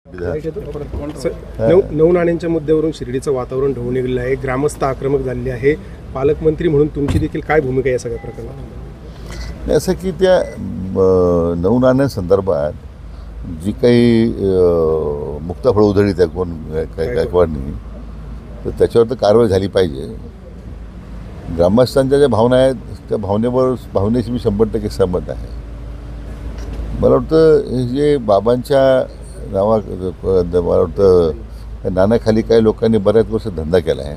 नऊ नाण्यांच्या मुद्द्यावरून शिर्डीचं वातावरण ढवळून निघालेलं आहे. ग्रामस्थ आक्रमक झालेले आहे. पालकमंत्री म्हणून तुमची देखील काय भूमिका आहे या सगळ्या प्रकरणात? असं की त्या नऊ नाण्यांसंदर्भात जी काही मुक्ताफळ उधळली त्या कोण गायकवाडनी, तर त्याच्यावर तर कारवाई झाली पाहिजे. ग्रामस्थांच्या ज्या भावना आहेत त्या भावनेशी मी 100% सहमत आहे. मला वाटतं हे जे बाबांच्या मला वाटतं नाण्याखाली काही लोकांनी बऱ्याच वर्ष धंदा केला आहे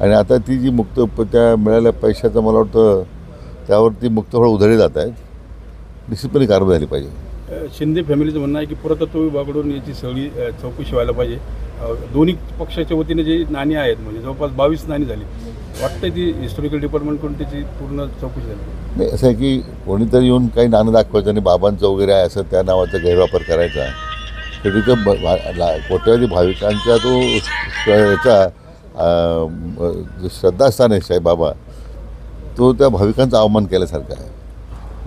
आणि आता ती जी मुक्त त्या मिळालेल्या पैशाचं मला वाटतं त्यावरती मुक्तफळ उधळली जात आहेत. निश्चितपणे कारवाई झाली पाहिजे. शिंदे फॅमिलीचं म्हणणं आहे की पुरातत्व विभागाकडून याची सगळी चौकशी व्हायला पाहिजे. दोन्ही पक्षाच्या वतीने जी नाणी आहेत म्हणजे जवळपास 22 नाणी झाली, वाटतं ती हिस्टॉरिकल डिपार्टमेंटकडून त्याची पूर्ण चौकशी झाली. नाही, असं आहे की कोणीतरी येऊन काही नाणं दाखवायचं आणि बाबांचं वगैरे आहे असं त्या नावाचा गैरवापर करायचा, तर तिथं कोट्यावधी भाविकांचा तो याचा श्रद्धास्थान आहे साईबाबा, तो त्या भाविकांचा अवमान केल्यासारखा आहे.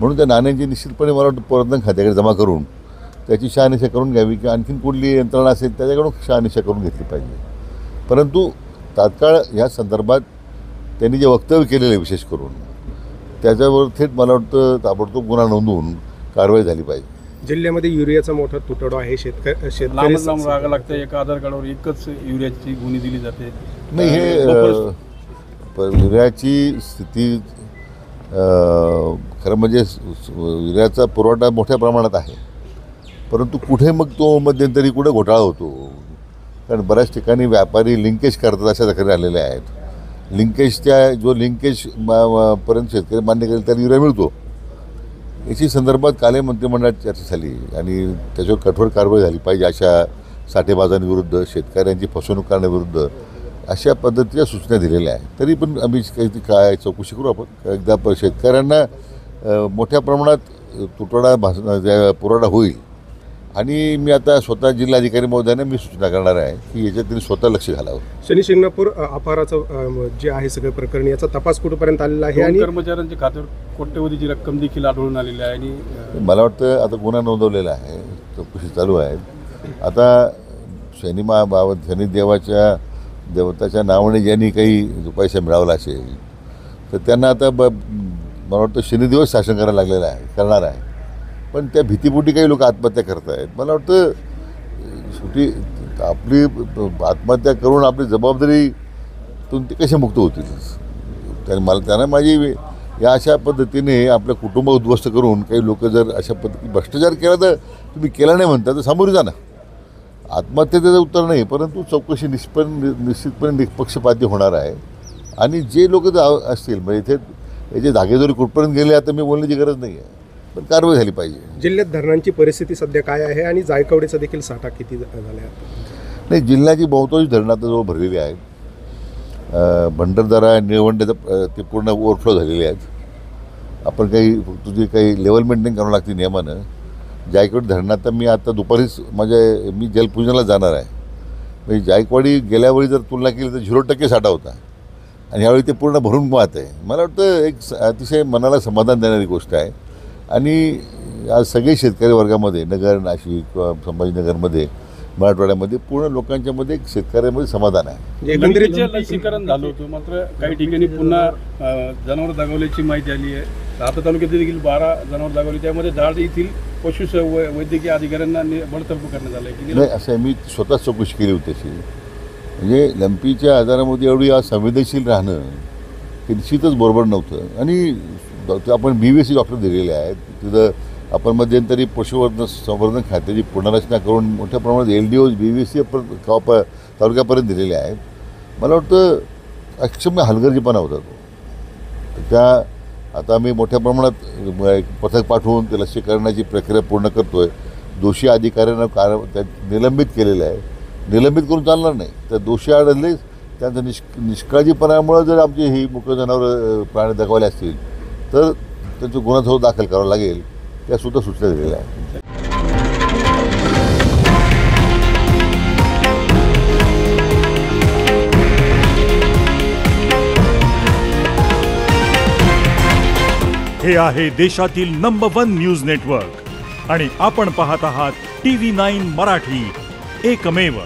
म्हणून त्या नाण्यांची निश्चितपणे मला वाटतं प्रवर्तन खात्याकडे जमा करून त्याची शहानिशा करून घ्यावी किंवा आणखीन कुठली यंत्रणा असेल त्याच्याकडून शहानिशा करून घेतली पाहिजे. परंतु तात्काळ ह्या संदर्भात त्यांनी जे वक्तव्य केलेलं आहे विशेष करून त्याच्यावर थेट मला वाटतं ताबडतोब गुन्हा नोंदवून कारवाई झाली पाहिजे. जिल्ह्यामध्ये युरियाचा मोठा तुटवडा आहे. शेतकरी राहावं लागतं. एका आधार कार्डावर एकच युरियाची गुणी दिली जाते. नाही, हे युरियाची स्थिती खरं म्हणजे युरियाचा पुरवठा मोठ्या प्रमाणात आहे, परंतु कुठे मग तो मध्यंतरी कुठे घोटाळा होतो. कारण बऱ्याच ठिकाणी व्यापारी लिंकेज करतात अशा तक्रारी आलेल्या आहेत. लिंकेजच्या जो लिंकेज पर्यंत शेतकरी मान्य करेल त्याला युरिया मिळतो. याची संदर्भात काल मंत्रिमंडळात चर्चा झाली आणि त्याच्यावर कठोर कारवाई झाली पाहिजे. अशा साठेबाजांविरुद्ध, शेतकऱ्यांची फसवणूक करण्याविरुद्ध अशा पद्धतीच्या सूचना दिलेल्या आहेत. तरी पण आम्ही काही काय चौकशी करू आपण. एकदा शेतकऱ्यांना मोठ्या प्रमाणात पुरवठा होईल आणि मी आता स्वतः जिल्हाधिकारी महोदयांना मी सूचना करणार आहे की याच्यात त्यांनी स्वतः लक्ष घालावं. शनी शिंगणापूर अपहाराचं जे आहे सगळं प्रकरण, याचा तपास कुठपर्यंत आलेला आहे आणि कर्मचाऱ्यांच्या खात्यावर कोट्यवधीची रक्कम देखील आढळून आलेली आहे आणि मला वाटतं आता गुन्हा नोंदवलेला आहे, चौकशी चालू आहे. आता शनिदेवाच्या देवताच्या नावाने ज्यांनी काही पैसा मिळवला असेल तर त्यांना आता मला वाटतं शनिदेवच शासन करायला लागलेलं आहे, करणार आहे. पण त्या भीतीपोटी काही लोक आत्महत्या करत आहेत. मला वाटतं शेवटी आपली आत्महत्या करून आपली जबाबदारीतून ते कसे मुक्त होतील. त्यांना माझी या अशा पद्धतीने आपलं कुटुंब उद्ध्वस्त करून काही लोक जर अशा पद्धतीने भ्रष्टाचार केला तर तुम्ही केला नाही म्हणता तर सामोरे जा ना. आत्महत्येचं उत्तर नाही, परंतु चौकशी निश्चितपणे निष्पक्षपाती होणार आहे. आणि जे लोक असतील म्हणजे इथे याचे धागेदोरी कुठपर्यंत गेले आता मी बोलण्याची गरज नाही आहे, पण कारवाई झाली पाहिजे. जिल्ह्यात धरणांची परिस्थिती सध्या काय आहे आणि जायकवाडीचा देखील साठा किती झाला आहे? नाही, जिल्ह्याची बहुतांश धरणं आता जवळ भरलेली आहेत. भंडारदरा निळवंड्याचं ते पूर्ण ओव्हरफ्लो झालेले आहेत. आपण तुझी काही लेवल मेंटेन करावं लागते नियमानं. जायकवाडी धरणात मी आता दुपारीच मी जलपूजनाला जाणार आहे. म्हणजे जायकवाडी गेल्यावेळी जर तुलना केली तर 0% साठा होता आणि यावेळी ते पूर्ण भरून वाहत आहे. मला वाटतं एक अतिशय मनाला समाधान देणारी गोष्ट आहे. आणि आज सगळे शेतकरी वर्गामध्ये नगर, नाशिक किंवा संभाजीनगरमध्ये, मराठवाड्यामध्ये पूर्ण लोकांच्यामध्ये एक शेतकऱ्यामध्ये समाधान आहे. लसीकरण झालं होतं, मात्र काही ठिकाणी पुन्हा जनावर दागवल्याची माहिती आली आहे. आता तालुक्यात देखील 12 जनावर दागवली, त्यामध्ये दाड येथील पशु वैद्यकीय अधिकाऱ्यांना बडतर्फ करण्यात आलं आहे की नाही? असं मी स्वतः चौकशी केली होती तशी. म्हणजे लंपीच्या आजारामध्ये एवढी आज संवेदनशील राहणं हे निश्चितच बरोबर नव्हतं. आणि आपण BVC डॉक्टर दिलेले आहेत तिथं. आपण मध्यंतरी पशुसंवर्धन खात्याची पुनर्रचना करून मोठ्या प्रमाणात LDOs BVC तालुक्यापर्यंत दिलेले आहेत. मला वाटतं अक्षम्य हलगर्जीपणा होता तो. आता आम्ही मोठ्या प्रमाणात पथक पाठवून ते लसीकरणाची प्रक्रिया पूर्ण करतो आहे. दोषी अधिकाऱ्यांना निलंबित केलेलं आहे. निलंबित करून चालणार नाही. तर दोषी आढळले त्यांचं निष्काळजीपणामुळे जर आमची ही मुख्य जनावरं प्राणी दाखवले असतील तर त्यांचं गुन्हा दाखल करावा लागेल, त्यासुद्धा सूचना दिलेल्या आहेत. हे आहे देशातील नंबर 1 न्यूज नेटवर्क आणि आपण पाहत आहात TV9 मराठी, एकमेव